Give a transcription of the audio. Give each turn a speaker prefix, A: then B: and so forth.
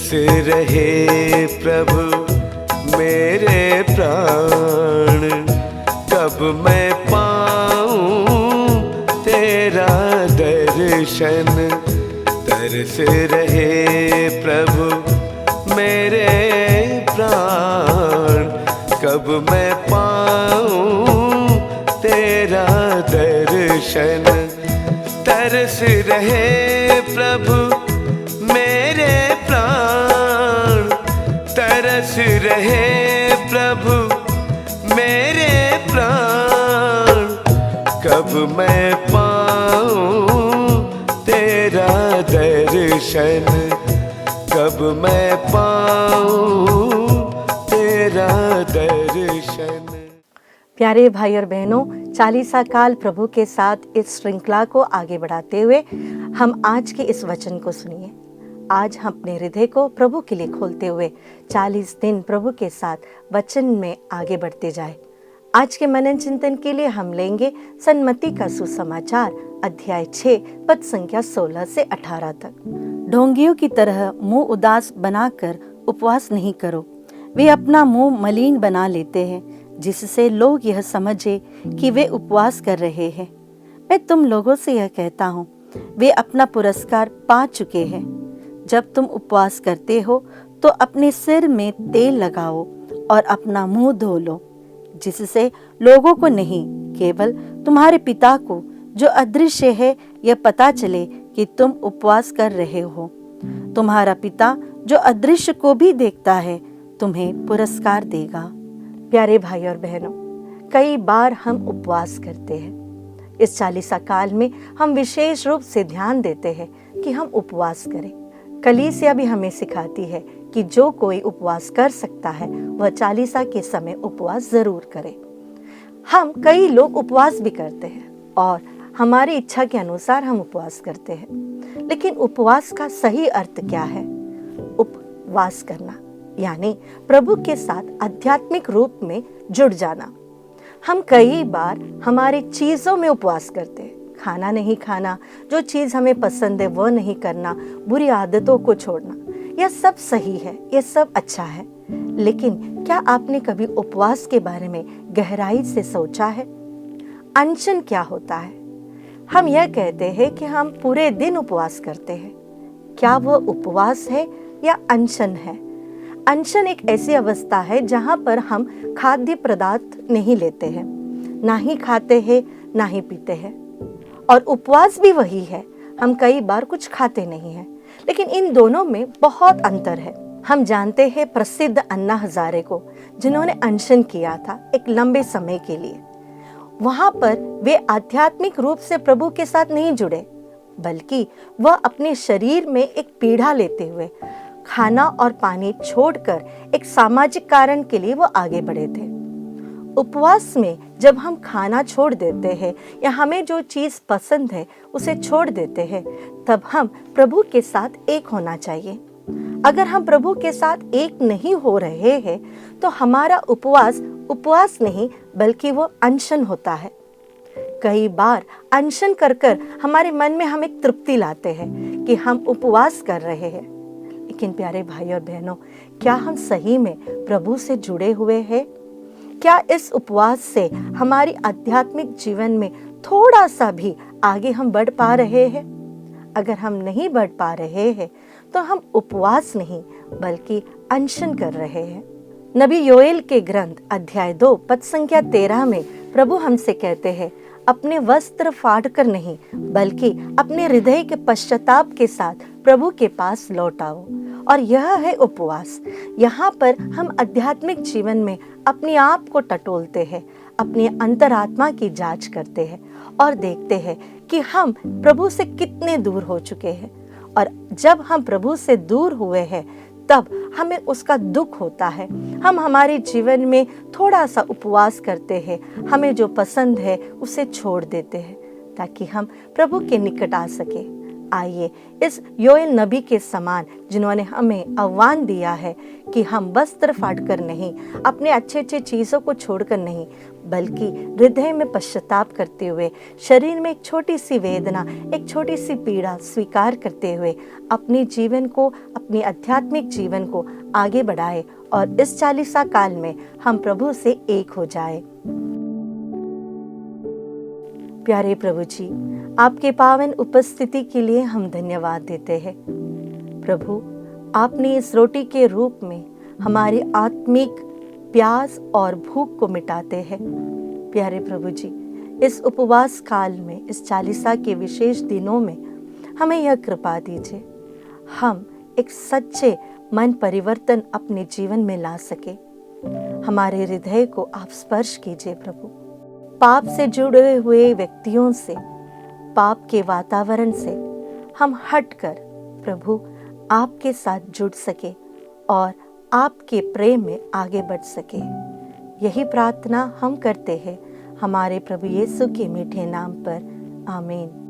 A: तरस रहे प्रभु मेरे प्राण, कब मैं पाऊं तेरा दर्शन। तरस रहे प्रभु मेरे प्राण, कब मैं पाऊं तेरा दर्शन। तरस रहे प्रभु मेरे प्राण, तरस रहे प्रभु मेरे प्राण, कब मैं पाऊं तेरा दर्शन, कब मैं पाऊं तेरा दर्शन।
B: प्यारे भाई और बहनों, चालीसा काल प्रभु के साथ इस श्रृंखला को आगे बढ़ाते हुए हम आज के इस वचन को सुनिए। आज हम अपने हृदय को प्रभु के लिए खोलते हुए 40 दिन प्रभु के साथ वचन में आगे बढ़ते जाए। आज के मनन चिंतन के लिए हम लेंगे सन्मति का सुसमाचार अध्याय 6 पद संख्या 16 से 18 तक। ढोंगियों की तरह मुंह उदास बनाकर उपवास नहीं करो, वे अपना मुंह मलिन बना लेते हैं, जिससे लोग यह समझे कि वे उपवास कर रहे हैं। मैं तुम लोगों से यह कहता हूँ, वे अपना पुरस्कार पा चुके हैं। जब तुम उपवास करते हो तो अपने सिर में तेल लगाओ और अपना मुंह धो लो, जिससे लोगों को नहीं, केवल तुम्हारे पिता को जो अदृश्य है यह पता चले कि तुम उपवास कर रहे हो। तुम्हारा पिता जो अदृश्य को भी देखता है तुम्हें पुरस्कार देगा। प्यारे भाई और बहनों, कई बार हम उपवास करते हैं। इस चालीसा काल में हम विशेष रूप से ध्यान देते हैं कि हम उपवास करें। कलीसिया भी हमें सिखाती है कि जो कोई उपवास कर सकता है वह चालीसा के समय उपवास जरूर करे। हम कई लोग उपवास भी करते हैं और हमारी इच्छा के अनुसार हम उपवास करते हैं, लेकिन उपवास का सही अर्थ क्या है? उपवास करना यानी प्रभु के साथ आध्यात्मिक रूप में जुड़ जाना। हम कई बार हमारी चीजों में उपवास करते हैं। खाना नहीं खाना, जो चीज हमें पसंद है वह नहीं करना, बुरी आदतों को छोड़ना, यह सब सही है, यह सब अच्छा है। लेकिन क्या आपने कभी उपवास के बारे में गहराई से सोचा है? अनशन क्या होता है? हम यह कहते हैं कि हम पूरे दिन उपवास करते हैं। क्या वह उपवास है या अनशन है? अनशन एक ऐसी अवस्था है जहां पर हम खाद्य पदार्थ नहीं लेते हैं, ना ही खाते हैं, ना ही पीते हैं। और उपवास भी वही है, हम कई बार कुछ खाते नहीं हैं, लेकिन इन दोनों में बहुत अंतर है। हम जानते हैं प्रसिद्ध अन्ना हजारे को, जिन्होंने अनशन किया था एक लंबे समय के लिए। वहां पर वे आध्यात्मिक रूप से प्रभु के साथ नहीं जुड़े, बल्कि वह अपने शरीर में एक पीड़ा लेते हुए खाना और पानी छोड़कर एक सामाजिक कारण के लिए वो आगे बढ़े थे। उपवास में जब हम खाना छोड़ देते हैं या हमें जो चीज पसंद है उसे छोड़ देते हैं, तब हम प्रभु के साथ एक होना चाहिए। अगर हम प्रभु के साथ एक नहीं हो रहे हैं तो हमारा उपवास उपवास नहीं बल्कि वो अनशन होता है। कई बार अनशन कर कर हमारे मन में हम एक तृप्ति लाते हैं कि हम उपवास कर रहे हैं, लेकिन प्यारे भाई और बहनों, क्या हम सही में प्रभु से जुड़े हुए हैं? क्या इस उपवास से हमारी आध्यात्मिक जीवन में थोड़ा सा भी आगे हम बढ़ पा रहे हैं? अगर हम नहीं बढ़ पा रहे हैं तो हम उपवास नहीं बल्कि अनशन कर रहे हैं। नबी योएल के ग्रंथ अध्याय 2 पद संख्या 13 में प्रभु हमसे कहते हैं, अपने वस्त्र फाड़ कर नहीं बल्कि अपने हृदय के पश्चाताप के साथ प्रभु के पास लौट आओ। और यह है उपवास। यहाँ पर हम आध्यात्मिक जीवन में अपने आप को टटोलते हैं, अपनी अंतरात्मा की जांच करते हैं और देखते हैं कि हम प्रभु से कितने दूर हो चुके हैं। और जब हम प्रभु से दूर हुए हैं तब हमें उसका दुख होता है। हम हमारे जीवन में थोड़ा सा उपवास करते हैं, हमें जो पसंद है उसे छोड़ देते हैं ताकि हम प्रभु के निकट आ सके। आइए इस योएल नबी के समान, जिन्होंने हमें आह्वान दिया है कि हम वस्त्र फाड़कर नहीं, अपने अच्छे अच्छे चीज़ों को छोड़कर नहीं, बल्कि हृदय में पश्चाताप करते हुए, शरीर में एक छोटी सी वेदना, एक छोटी सी पीड़ा स्वीकार करते हुए अपने जीवन को, अपने आध्यात्मिक जीवन को आगे बढ़ाए और इस चालीसा काल में हम प्रभु से एक हो जाए। प्यारे प्रभु जी, आपके पावन उपस्थिति के लिए हम धन्यवाद देते हैं। प्रभु, आपने इस रोटी के रूप में हमारी आत्मिक प्यास और भूख को मिटाते हैं। प्यारे प्रभु जी, इस उपवास काल में, इस चालीसा के विशेष दिनों में हमें यह कृपा दीजिए, हम एक सच्चे मन परिवर्तन अपने जीवन में ला सके। हमारे हृदय को आप स्पर्श कीजिए प्रभु। पाप से जुड़े हुए व्यक्तियों से, पाप के वातावरण से हम हटकर प्रभु आपके साथ जुड़ सके और आपके प्रेम में आगे बढ़ सके। यही प्रार्थना हम करते हैं हमारे प्रभु यीशु के मीठे नाम पर। आमीन।